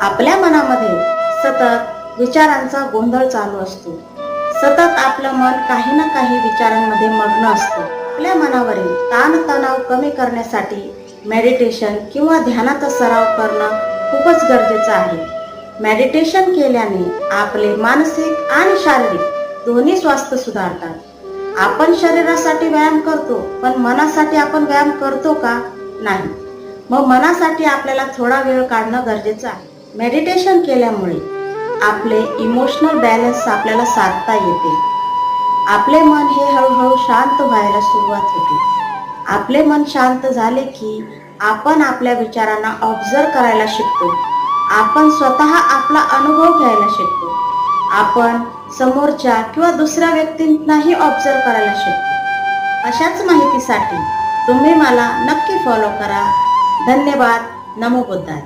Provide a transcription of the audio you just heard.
आपल्या मनामध्ये सतत विचारांचा गोंधळ चालू असतो. सतत आपलं मन काही ना काही विचारांमध्ये मग्न असतं. आपल्या मनावरील ताणतणाव कमी करण्यासाठी मेडिटेशन किंवा ध्यानाचा सराव करणं खूपच गरजेचं आहे. मेडिटेशन केल्याने आपले मानसिक आणि शारीरिक दोन्ही स्वास्थ्य सुधारतात. आपण शरीरासाठी व्यायाम करतो, पण मनासाठी आपण व्यायाम करतो का? नाही. मग मनासाठी आपल्याला थोडा वेळ काढणं गरजेचं आहे. मेडिटेशन केल्यामुळे आपले इमोशनल बॅलन्स आपल्याला साधता येते. आपले मन हे हळूहळू शांत व्हायला सुरुवात होते. आपले मन शांत झाले की आपण आपल्या विचारांना ऑब्झर्व करायला शिकतो. आपण स्वतः आपला अनुभव घ्यायला शिकतो. आपण समोरच्या किंवा दुसऱ्या व्यक्तींनाही ऑब्झर्व करायला शिकतो. अशाच माहितीसाठी तुम्ही मला नक्की फॉलो करा. धन्यवाद. नमो बुद्धाय.